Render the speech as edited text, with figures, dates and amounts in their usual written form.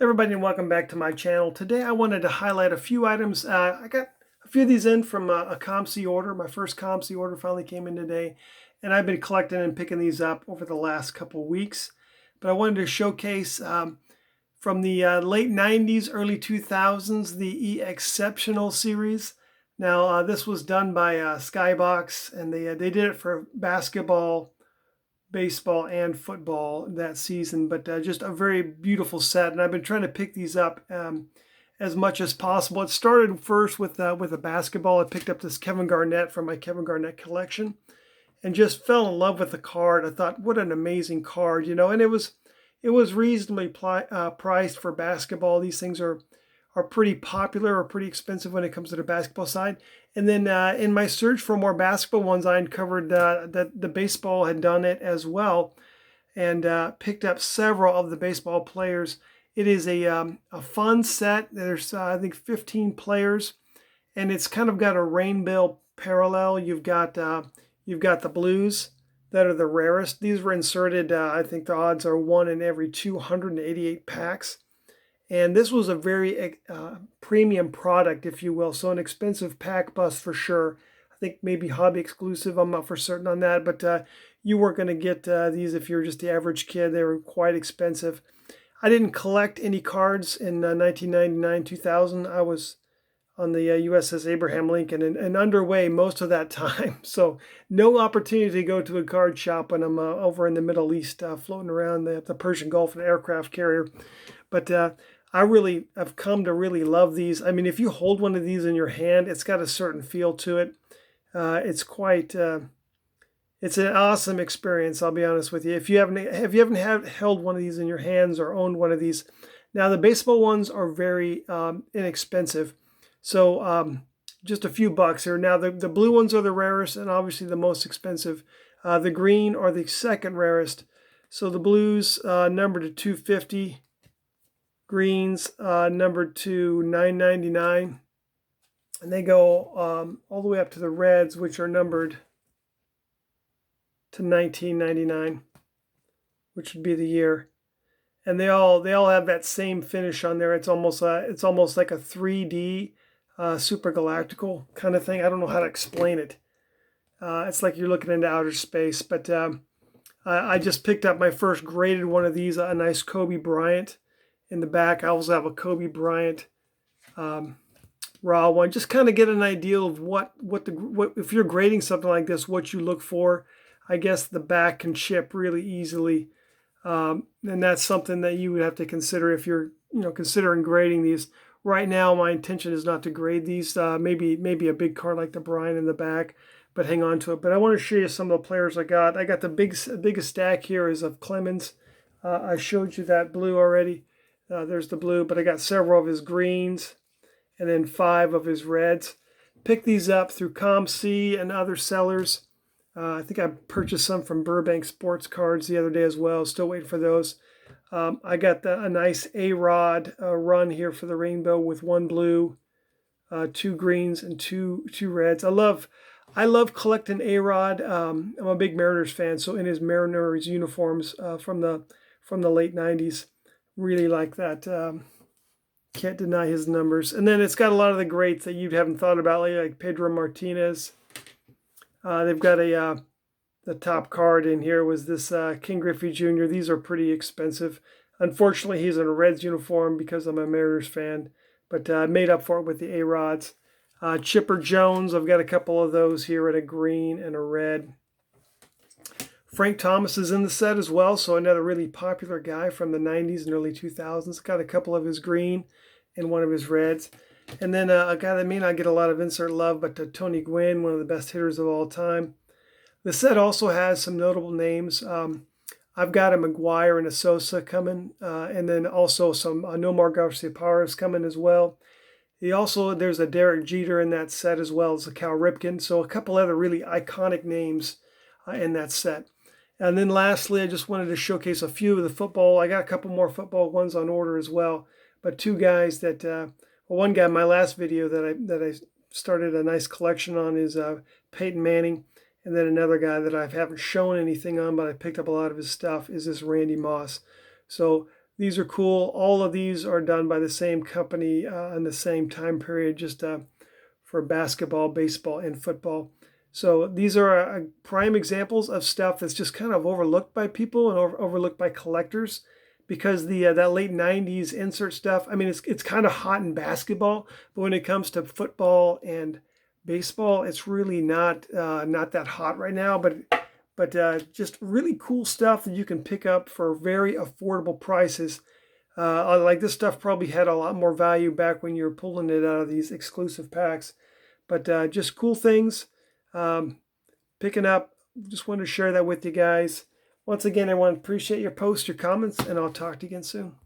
Everybody, and welcome back to my channel. Today I wanted to highlight a few items. I got a few of these in from a ComC order. My first ComC order finally came in today, and I've been collecting and picking these up over the last couple weeks. But I wanted to showcase from the late 90s, early 2000s, the E-Xceptional series. Now this was done by Skybox, and they did it for basketball, baseball, and football that season, but just a very beautiful set. And I've been trying to pick these up as much as possible. It started first with a basketball. I picked up this Kevin Garnett from my Kevin Garnett collection and just fell in love with the card. I thought, what an amazing card, and it was reasonably priced for basketball. These things are pretty popular or pretty expensive when it comes to the basketball side. And then in my search for more basketball ones, I uncovered that the baseball had done it as well, and picked up several of the baseball players. It is a fun set. There's I think 15 players, and it's kind of got a rainbow parallel. You've got the blues that are the rarest. These were inserted. I think the odds are 1 in every 288 packs. And this was a very premium product, if you will. So an expensive pack bust for sure. I think maybe hobby exclusive. I'm not for certain on that. But you weren't going to get these if you're just the average kid. They were quite expensive. I didn't collect any cards in 1999, 2000. I was on the USS Abraham Lincoln and underway most of that time. So no opportunity to go to a card shop when I'm over in the Middle East floating around the Persian Gulf in an aircraft carrier. But I really have come to really love these. I mean, if you hold one of these in your hand, it's got a certain feel to it. It's quite, it's an awesome experience, I'll be honest with you. If you haven't held one of these in your hands or owned one of these. Now, the baseball ones are very inexpensive. So just a few bucks here. Now, the blue ones are the rarest and obviously the most expensive. The green are the second rarest. So the blues numbered to 250. Greens numbered to $9.99, and they go all the way up to the reds, which are numbered to $19.99, which would be the year. And they all have that same finish on there. It's almost like a 3D super galactical kind of thing. I don't know how to explain it. It's like you're looking into outer space. But I just picked up my first graded one of these, a nice Kobe Bryant. In the back, I also have a Kobe Bryant raw one. Just kind of get an idea of what if you're grading something like this, what you look for. I guess the back can chip really easily, and that's something that you would have to consider if you're considering grading these. Right now, my intention is not to grade these. Maybe a big card like the Bryant in the back, but hang on to it. But I want to show you some of the players I got. I got the biggest stack here is of Clemens. I showed you that blue already. There's the blue, but I got several of his greens and then 5 of his reds. Picked these up through ComC and other sellers. I think I purchased some from Burbank Sports Cards the other day as well. Still waiting for those. I got a nice A-Rod run here for the rainbow with 1 blue, 2 greens, and two reds. I love collecting A-Rod. I'm a big Mariners fan, so in his Mariners uniforms from the late 90s. Really like that. Can't deny his numbers. And then it's got a lot of the greats that you haven't thought about lately, like Pedro Martinez. They've got the top card in here was this King Griffey Jr. These are pretty expensive. Unfortunately, he's in a Reds uniform because I'm a Mariners fan, but I made up for it with the A-Rods. Chipper Jones, I've got a couple of those here in a green and a red. Frank Thomas is in the set as well, so another really popular guy from the 90s and early 2000s. Got a couple of his green and one of his reds. And then a guy that may not get a lot of insert love, but Tony Gwynn, one of the best hitters of all time. The set also has some notable names. I've got a McGuire and a Sosa coming, and then also some Nomar Garciaparras coming as well. There's a Derek Jeter in that set as well as a Cal Ripken. So a couple other really iconic names in that set. And then lastly, I just wanted to showcase a few of the football. I got a couple more football ones on order as well. But 2 guys that, one guy in my last video that I started a nice collection on is Peyton Manning. And then another guy that I haven't shown anything on, but I picked up a lot of his stuff, is this Randy Moss. So These are cool. All of these are done by the same company in the same time period, just for basketball, baseball, and football. So these are prime examples of stuff that's just kind of overlooked by people and overlooked by collectors, because the that late 90s insert stuff, I mean, it's kind of hot in basketball, but when it comes to football and baseball, it's really not that hot right now. But just really cool stuff that you can pick up for very affordable prices. Like this stuff probably had a lot more value back when you were pulling it out of these exclusive packs. But just cool things um, picking up. Just wanted to share that with you guys. Once again, I want to appreciate your posts, your comments, and I'll talk to you again soon.